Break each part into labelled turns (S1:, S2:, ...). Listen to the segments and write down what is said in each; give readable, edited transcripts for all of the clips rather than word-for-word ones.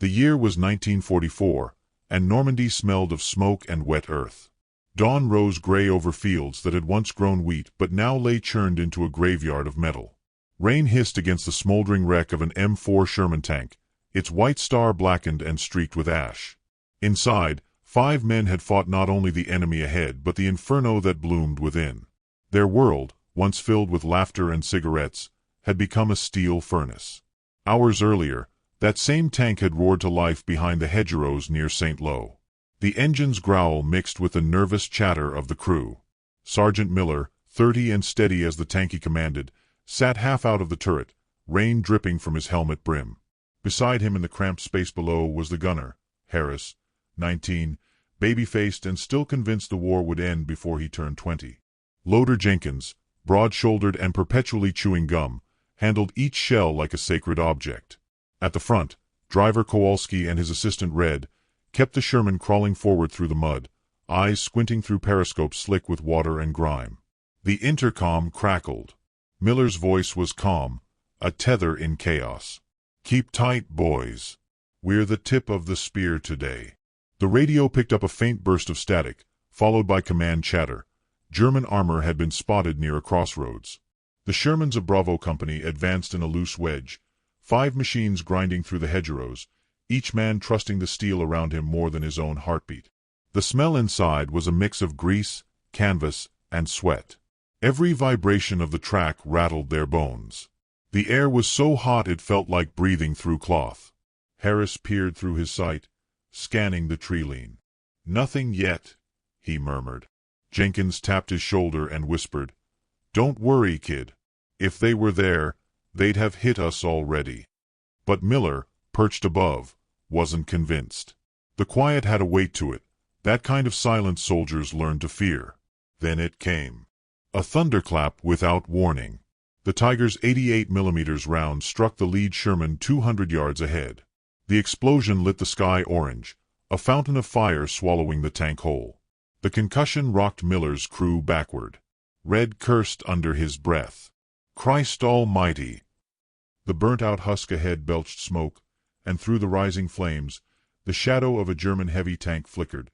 S1: The year was 1944, and Normandy smelled of smoke and wet earth. Dawn rose gray over fields that had once grown wheat but now lay churned into a graveyard of metal. Rain hissed against the smoldering wreck of an M4 Sherman tank, its white star blackened and streaked with ash. Inside, 5 men had fought not only the enemy ahead but the inferno that bloomed within. Their world, once filled with laughter and cigarettes, had become a steel furnace. Hours earlier, that same tank had roared to life behind the hedgerows near St. Lo. The engine's growl mixed with the nervous chatter of the crew. Sergeant Miller, 30 and steady as the tank he commanded, sat half out of the turret, rain dripping from his helmet brim. Beside him in the cramped space below was the gunner, Harris, 19, baby-faced and still convinced the war would end before he turned 20. Loader Jenkins, broad-shouldered and perpetually chewing gum, handled each shell like a sacred object. At the front, driver Kowalski and his assistant Red kept the Sherman crawling forward through the mud, eyes squinting through periscopes slick with water and grime. The intercom crackled. Miller's voice was calm, a tether in chaos. "Keep tight, boys. We're the tip of the spear today." The radio picked up a faint burst of static, followed by command chatter. German armor had been spotted near a crossroads. The Shermans of Bravo Company advanced in a loose wedge, 5 machines grinding through the hedgerows, each man trusting the steel around him more than his own heartbeat. The smell inside was a mix of grease, canvas, and sweat. Every vibration of the track rattled their bones. The air was so hot it felt like breathing through cloth. Harris peered through his sight, scanning the tree line. "Nothing yet," he murmured. Jenkins tapped his shoulder and whispered, "Don't worry, kid. If they were there, they'd have hit us already." But Miller, perched above, wasn't convinced. The quiet had a weight to it, that kind of silence soldiers learned to fear. Then it came. A thunderclap without warning. The Tiger's 88mm round struck the lead Sherman 200 yards ahead. The explosion lit the sky orange, a fountain of fire swallowing the tank whole. The concussion rocked Miller's crew backward. Red cursed under his breath. "Christ almighty!" The burnt-out husk ahead belched smoke, and through the rising flames, the shadow of a German heavy tank flickered,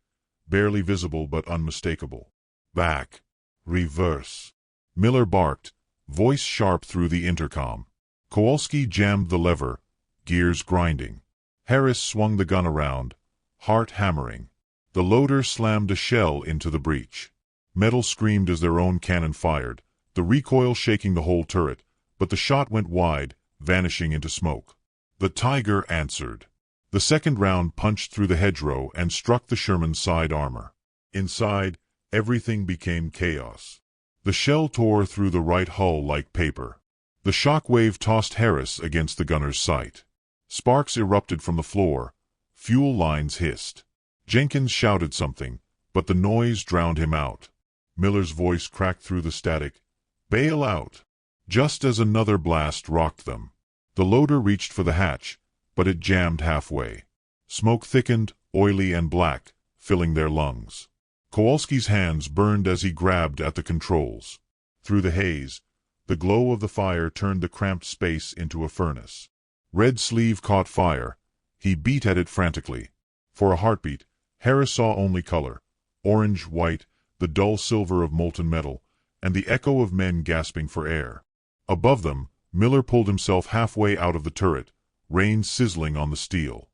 S1: barely visible but unmistakable. "Back! Reverse!" Miller barked, voice sharp through the intercom. Kowalski jammed the lever, gears grinding. Harris swung the gun around, heart hammering. The loader slammed a shell into the breech. Metal screamed as their own cannon fired, the recoil shaking the whole turret, but the shot went wide, vanishing into smoke. The Tiger answered. The second round punched through the hedgerow and struck the Sherman's side armor. Inside, everything became chaos. The shell tore through the right hull like paper. The shock wave tossed Harris against the gunner's sight. Sparks erupted from the floor. Fuel lines hissed. Jenkins shouted something, but the noise drowned him out. Miller's voice cracked through the static. "Bail out!" Just as another blast rocked them. The loader reached for the hatch, but it jammed halfway. Smoke thickened, oily and black, filling their lungs. Kowalski's hands burned as he grabbed at the controls. Through the haze, the glow of the fire turned the cramped space into a furnace. Red's sleeve caught fire. He beat at it frantically. For a heartbeat, Harris saw only color: orange, white, the dull silver of molten metal, and the echo of men gasping for air. Above them, Miller pulled himself halfway out of the turret, rain sizzling on the steel.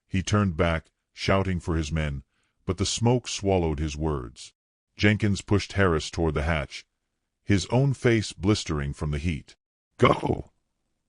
S1: He turned back, shouting for his men, but the smoke swallowed his words. Jenkins pushed Harris toward the hatch, his own face blistering from the heat. "Go!"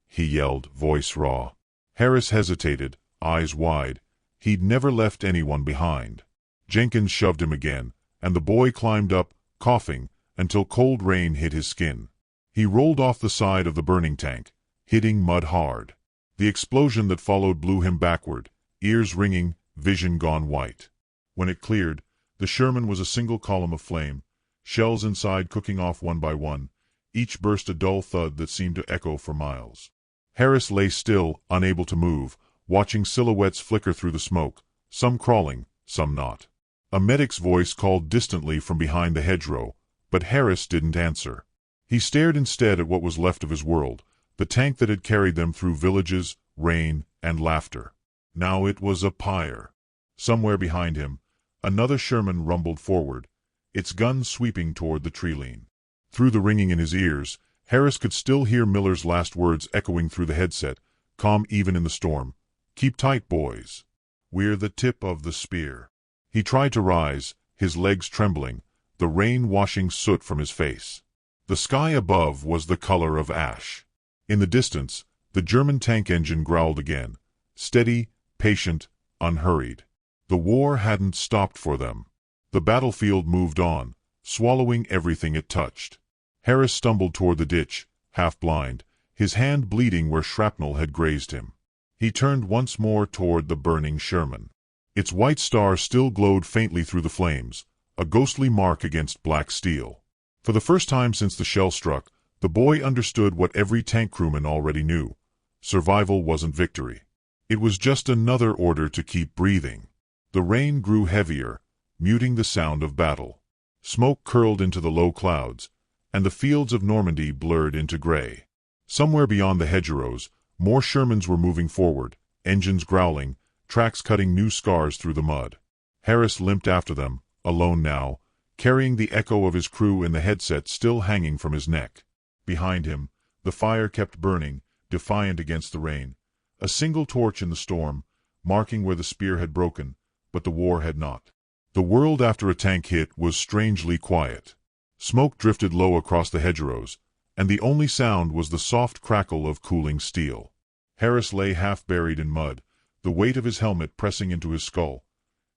S1: he yelled, voice raw. Harris hesitated, eyes wide. He'd never left anyone behind. Jenkins shoved him again, and the boy climbed up, coughing, until cold rain hit his skin. He rolled off the side of the burning tank, hitting mud hard. The explosion that followed blew him backward, ears ringing, vision gone white. When it cleared, the Sherman was a single column of flame, shells inside cooking off one by one, each burst a dull thud that seemed to echo for miles. Harris lay still, unable to move, watching silhouettes flicker through the smoke, some crawling, some not. A medic's voice called distantly from behind the hedgerow, but Harris didn't answer. He stared instead at what was left of his world, the tank that had carried them through villages, rain, and laughter. Now it was a pyre. Somewhere behind him, another Sherman rumbled forward, its gun sweeping toward the tree-line. Through the ringing in his ears, Harris could still hear Miller's last words echoing through the headset, calm even in the storm. "Keep tight, boys. We're the tip of the spear." He tried to rise, his legs trembling, the rain washing soot from his face. The sky above was the color of ash. In the distance, the German tank engine growled again, steady, patient, unhurried. The war hadn't stopped for them. The battlefield moved on, swallowing everything it touched. Harris stumbled toward the ditch, half blind, his hand bleeding where shrapnel had grazed him. He turned once more toward the burning Sherman. Its white star still glowed faintly through the flames, a ghostly mark against black steel. For the first time since the shell struck, the boy understood what every tank crewman already knew. Survival wasn't victory. It was just another order to keep breathing. The rain grew heavier, muting the sound of battle. Smoke curled into the low clouds, and the fields of Normandy blurred into gray. Somewhere beyond the hedgerows, more Shermans were moving forward, engines growling, tracks cutting new scars through the mud. Harris limped after them, alone now, carrying the echo of his crew in the headset still hanging from his neck. Behind him, the fire kept burning, defiant against the rain. A single torch in the storm, marking where the spear had broken, but the war had not. The world after a tank hit was strangely quiet. Smoke drifted low across the hedgerows, and the only sound was the soft crackle of cooling steel. Harris lay half buried in mud, the weight of his helmet pressing into his skull,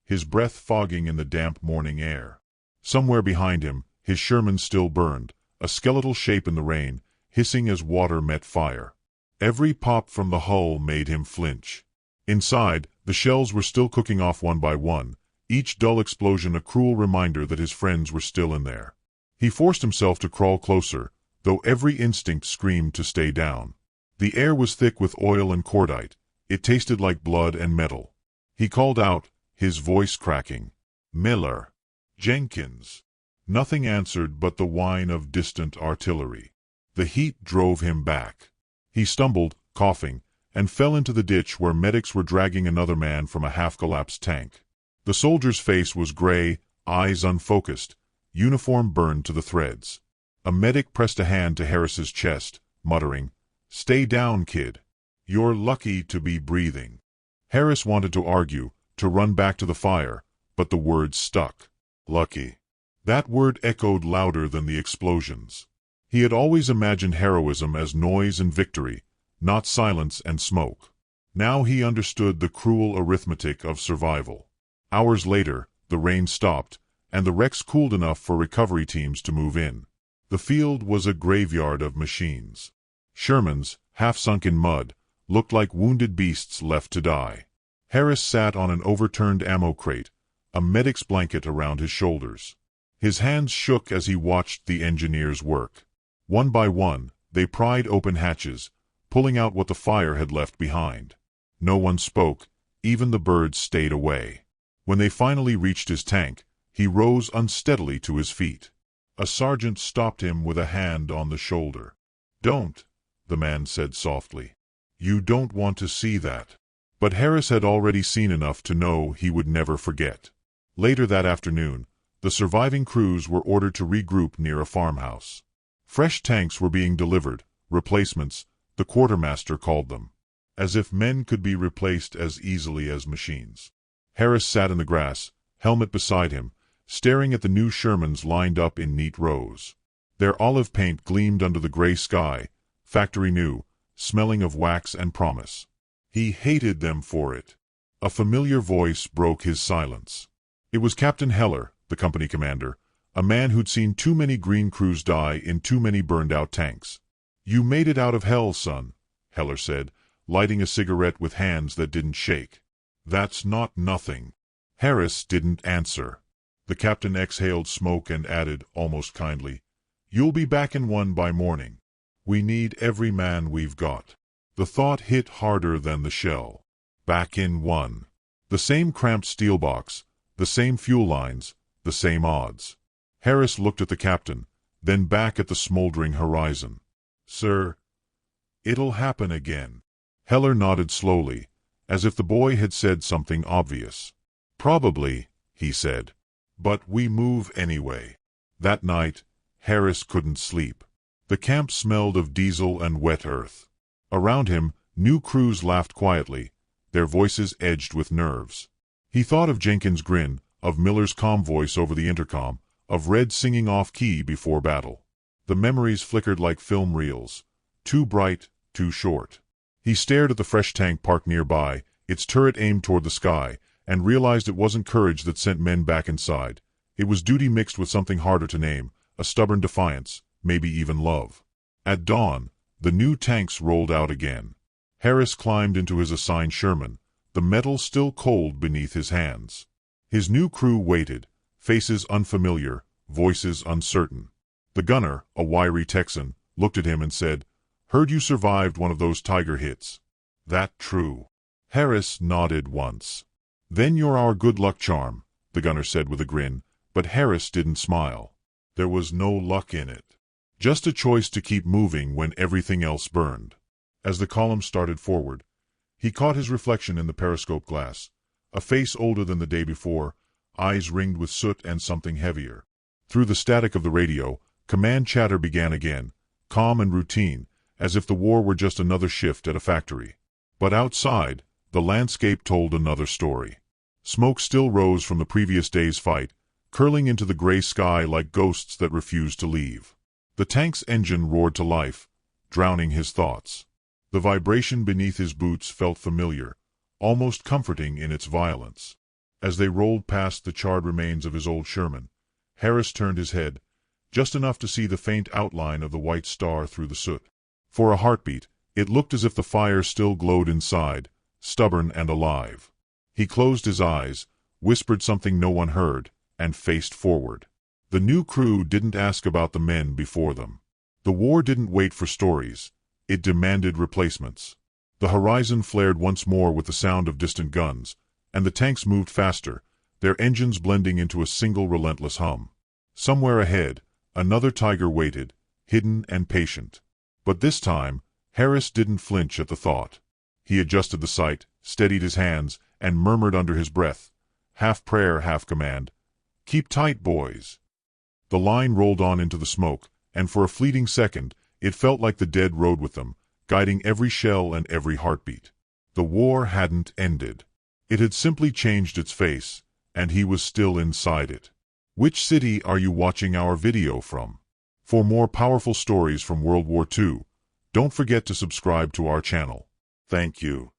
S1: his breath fogging in the damp morning air. Somewhere behind him, his Sherman still burned, a skeletal shape in the rain, hissing as water met fire. Every pop from the hull made him flinch. Inside, the shells were still cooking off one by one, each dull explosion a cruel reminder that his friends were still in there. He forced himself to crawl closer, though every instinct screamed to stay down. The air was thick with oil and cordite. It tasted like blood and metal. He called out, his voice cracking. "Miller! Jenkins!" Nothing answered but the whine of distant artillery. The heat drove him back. He stumbled, coughing, and fell into the ditch where medics were dragging another man from a half-collapsed tank. The soldier's face was gray, eyes unfocused, uniform burned to the threads. A medic pressed a hand to Harris's chest, muttering, "Stay down, kid. You're lucky to be breathing." Harris wanted to argue, to run back to the fire, but the words stuck. Lucky. That word echoed louder than the explosions. He had always imagined heroism as noise and victory, not silence and smoke. Now he understood the cruel arithmetic of survival. Hours later, the rain stopped, and the wrecks cooled enough for recovery teams to move in. The field was a graveyard of machines. Shermans, half sunk in mud, looked like wounded beasts left to die. Harris sat on an overturned ammo crate, a medic's blanket around his shoulders. His hands shook as he watched the engineers work. One by one, they pried open hatches, pulling out what the fire had left behind. No one spoke, even the birds stayed away. When they finally reached his tank, he rose unsteadily to his feet. A sergeant stopped him with a hand on the shoulder. "Don't," the man said softly. "You don't want to see that." But Harris had already seen enough to know he would never forget. Later that afternoon, the surviving crews were ordered to regroup near a farmhouse. Fresh tanks were being delivered, replacements, the quartermaster called them. As if men could be replaced as easily as machines. Harris sat in the grass, helmet beside him, staring at the new Shermans lined up in neat rows. Their olive paint gleamed under the gray sky, factory new, smelling of wax and promise. He hated them for it. A familiar voice broke his silence. It was Captain Heller, the company commander, a man who'd seen too many green crews die in too many burned-out tanks. "You made it out of hell, son," Heller said, lighting a cigarette with hands that didn't shake. "That's not nothing." Harris didn't answer. The captain exhaled smoke and added, almost kindly, "You'll be back in one by morning. We need every man we've got." The thought hit harder than the shell. Back in one. The same cramped steel box, the same fuel lines, the same odds. Harris looked at the captain, then back at the smoldering horizon. "Sir, it'll happen again." Heller nodded slowly, as if the boy had said something obvious. "Probably," he said. "But we move anyway." That night, Harris couldn't sleep. The camp smelled of diesel and wet earth. Around him, new crews laughed quietly, their voices edged with nerves. He thought of Jenkins' grin, of Miller's calm voice over the intercom, of Red singing off-key before battle. The memories flickered like film reels, too bright, too short. He stared at the fresh tank parked nearby, its turret aimed toward the sky, and realized it wasn't courage that sent men back inside. It was duty mixed with something harder to name, a stubborn defiance, maybe even love. At dawn, the new tanks rolled out again. Harris climbed into his assigned Sherman, the metal still cold beneath his hands. His new crew waited, faces unfamiliar, voices uncertain. The gunner, a wiry Texan, looked at him and said, "Heard you survived one of those Tiger hits. That true?" Harris nodded once. "Then you're our good luck charm," the gunner said with a grin, but Harris didn't smile. There was no luck in it. Just a choice to keep moving when everything else burned. As the column started forward, he caught his reflection in the periscope glass, a face older than the day before, eyes ringed with soot and something heavier. Through the static of the radio, command chatter began again, calm and routine, as if the war were just another shift at a factory. But outside, the landscape told another story. Smoke still rose from the previous day's fight, curling into the gray sky like ghosts that refused to leave. The tank's engine roared to life, drowning his thoughts. The vibration beneath his boots felt familiar, almost comforting in its violence. As they rolled past the charred remains of his old Sherman, Harris turned his head, just enough to see the faint outline of the white star through the soot. For a heartbeat, it looked as if the fire still glowed inside, stubborn and alive. He closed his eyes, whispered something no one heard, and faced forward. The new crew didn't ask about the men before them. The war didn't wait for stories. It demanded replacements. The horizon flared once more with the sound of distant guns, and the tanks moved faster, their engines blending into a single relentless hum. Somewhere ahead, another Tiger waited, hidden and patient. But this time, Harris didn't flinch at the thought. He adjusted the sight, steadied his hands, and murmured under his breath, half prayer, half command, "Keep tight, boys." The line rolled on into the smoke, and for a fleeting second, it felt like the dead rode with them, guiding every shell and every heartbeat. The war hadn't ended. It had simply changed its face, and he was still inside it. Which city are you watching our video from? For more powerful stories from World War II, don't forget to subscribe to our channel. Thank you.